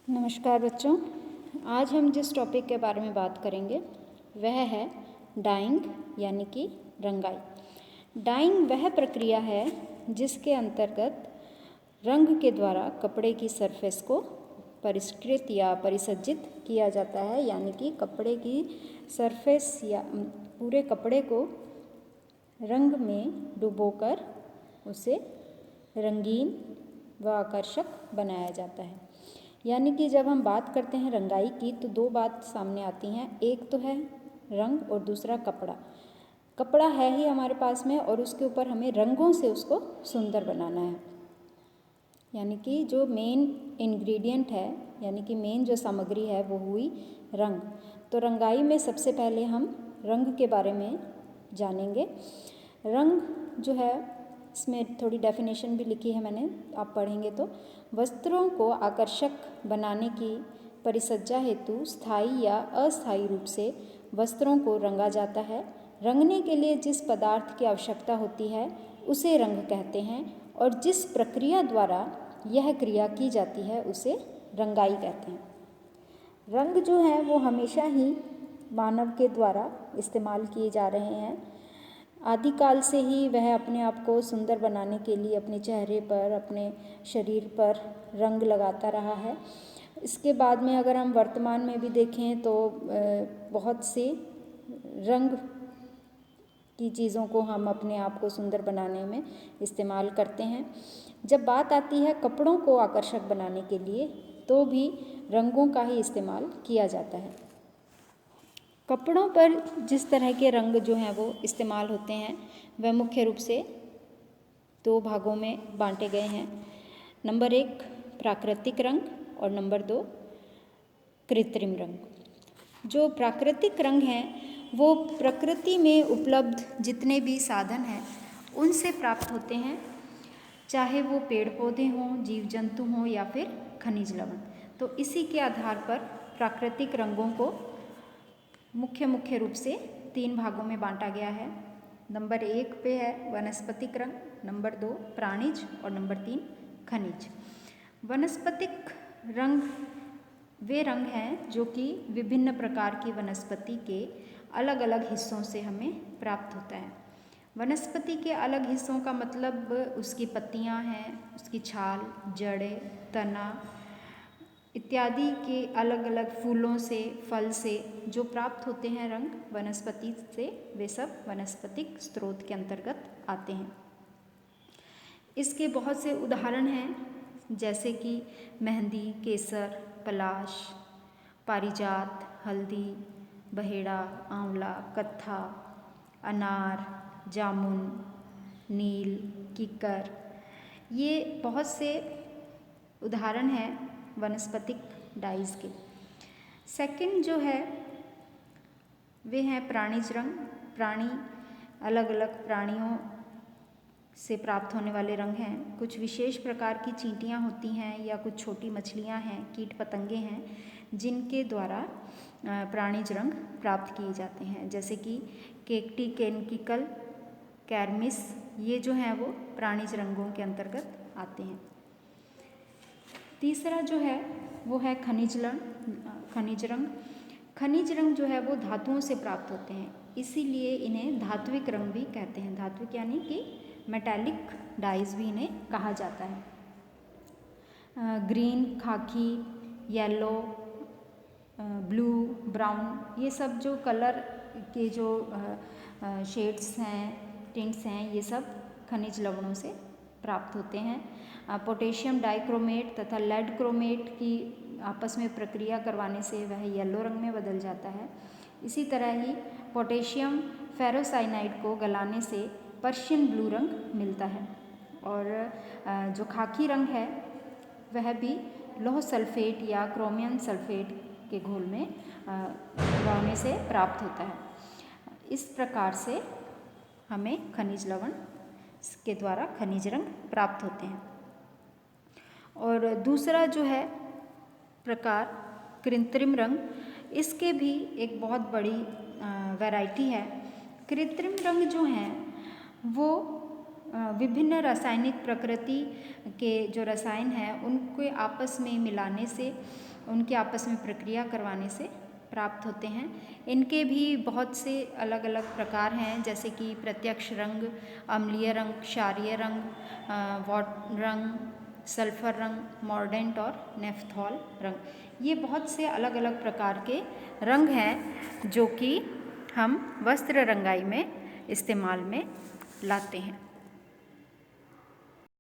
नमस्कार बच्चों। आज हम जिस टॉपिक के बारे में बात करेंगे वह है डाइंग यानी कि रंगाई। डाइंग वह प्रक्रिया है जिसके अंतर्गत रंग के द्वारा कपड़े की सरफेस को परिष्कृत या परिसज्जित किया जाता है, यानी कि कपड़े की सरफेस या पूरे कपड़े को रंग में डुबोकर उसे रंगीन व आकर्षक बनाया जाता है। यानी कि जब हम बात करते हैं रंगाई की तो दो बात सामने आती हैं, एक तो है रंग और दूसरा कपड़ा। कपड़ा है ही हमारे पास में और उसके ऊपर हमें रंगों से उसको सुंदर बनाना है, यानी कि जो मेन इंग्रेडिएंट है, यानी कि मेन जो सामग्री है वो हुई रंग। तो रंगाई में सबसे पहले हम रंग के बारे में जानेंगे। रंग जो है इसमें थोड़ी डेफिनेशन भी लिखी है मैंने, आप पढ़ेंगे तो वस्त्रों को आकर्षक बनाने की परिसज्जा हेतु स्थायी या अस्थायी रूप से वस्त्रों को रंगा जाता है। रंगने के लिए जिस पदार्थ की आवश्यकता होती है उसे रंग कहते हैं और जिस प्रक्रिया द्वारा यह क्रिया की जाती है उसे रंगाई कहते हैं। रंग जो है वो हमेशा ही मानव के द्वारा इस्तेमाल किए जा रहे हैं। आदिकाल से ही वह अपने आप को सुंदर बनाने के लिए अपने चेहरे पर, अपने शरीर पर रंग लगाता रहा है। इसके बाद में अगर हम वर्तमान में भी देखें तो बहुत से रंग की चीज़ों को हम अपने आप को सुंदर बनाने में इस्तेमाल करते हैं। जब बात आती है कपड़ों को आकर्षक बनाने के लिए तो भी रंगों का ही इस्तेमाल किया जाता है। कपड़ों पर जिस तरह के रंग जो हैं वो इस्तेमाल होते हैं वह मुख्य रूप से दो भागों में बांटे गए हैं। नंबर 1 प्राकृतिक रंग और नंबर 2 कृत्रिम रंग। जो प्राकृतिक रंग हैं वो प्रकृति में उपलब्ध जितने भी साधन हैं उनसे प्राप्त होते हैं, चाहे वो पेड़ पौधे हों, जीव जंतु हों या फिर खनिज लवण। तो इसी के आधार पर प्राकृतिक रंगों को मुख्य रूप से 3 भागों में बांटा गया है। नंबर 1 पे है वनस्पतिक रंग, नंबर 2 प्राणिज और नंबर 3 खनिज। वनस्पतिक रंग वे रंग हैं जो कि विभिन्न प्रकार की वनस्पति के अलग अलग हिस्सों से हमें प्राप्त होता है। वनस्पति के अलग हिस्सों का मतलब उसकी पत्तियां हैं, उसकी छाल, जड़ें, तना इत्यादि के अलग अलग फूलों से, फल से जो प्राप्त होते हैं रंग वनस्पति से, वे सब वनस्पतिक स्रोत के अंतर्गत आते हैं। इसके बहुत से उदाहरण हैं, जैसे कि मेहंदी, केसर, पलाश, पारिजात, हल्दी, बहेड़ा, आंवला, कत्था, अनार, जामुन, नील, कीकर। ये बहुत से उदाहरण हैं वनस्पतिक डाइज के। सेकंड जो है वे हैं प्राणिज रंग। प्राणी अलग अलग प्राणियों से प्राप्त होने वाले रंग हैं। कुछ विशेष प्रकार की चींटियां होती हैं या कुछ छोटी मछलियां हैं, कीट पतंगे हैं जिनके द्वारा प्राणिज रंग प्राप्त किए जाते हैं, जैसे कि केकटी, केनकिकल, कैरमिस, ये जो हैं वो प्राणिज रंगों के अंतर्गत आते हैं। तीसरा जो है वो है खनिज रंग। खनिज रंग जो है वो धातुओं से प्राप्त होते हैं, इसीलिए इन्हें धात्विक रंग भी कहते हैं। धात्विक यानी कि मेटालिक डाइज भी इन्हें कहा जाता है। ग्रीन, खाकी, येलो, ब्लू, ब्राउन, ये सब जो कलर के जो शेड्स हैं, टिंट्स हैं, ये सब खनिज लवणों से प्राप्त होते हैं। पोटेशियम डाइक्रोमेट तथा लेड क्रोमेट की आपस में प्रक्रिया करवाने से वह येलो रंग में बदल जाता है। इसी तरह ही पोटेशियम फेरोसाइनाइड को गलाने से पर्शियन ब्लू रंग मिलता है। और जो खाकी रंग है वह भी लौह सल्फेट या क्रोमियम सल्फेट के घोल में मिलाने से प्राप्त होता है। इस प्रकार से हमें खनिज लवण के द्वारा खनिज रंग प्राप्त होते हैं। और दूसरा जो है प्रकार कृत्रिम रंग, इसके भी एक बहुत बड़ी वैरायटी है। कृत्रिम रंग जो हैं वो विभिन्न रासायनिक प्रकृति के जो रसायन हैं उनके आपस में मिलाने से, उनके आपस में प्रक्रिया करवाने से प्राप्त होते हैं। इनके भी बहुत से अलग अलग प्रकार हैं, जैसे कि प्रत्यक्ष रंग, अम्लीय रंग, क्षारीय रंग, वॉट रंग, सल्फर रंग, मॉर्डेंट और नेफ्थॉल रंग। ये बहुत से अलग अलग प्रकार के रंग हैं जो कि हम वस्त्र रंगाई में इस्तेमाल में लाते हैं।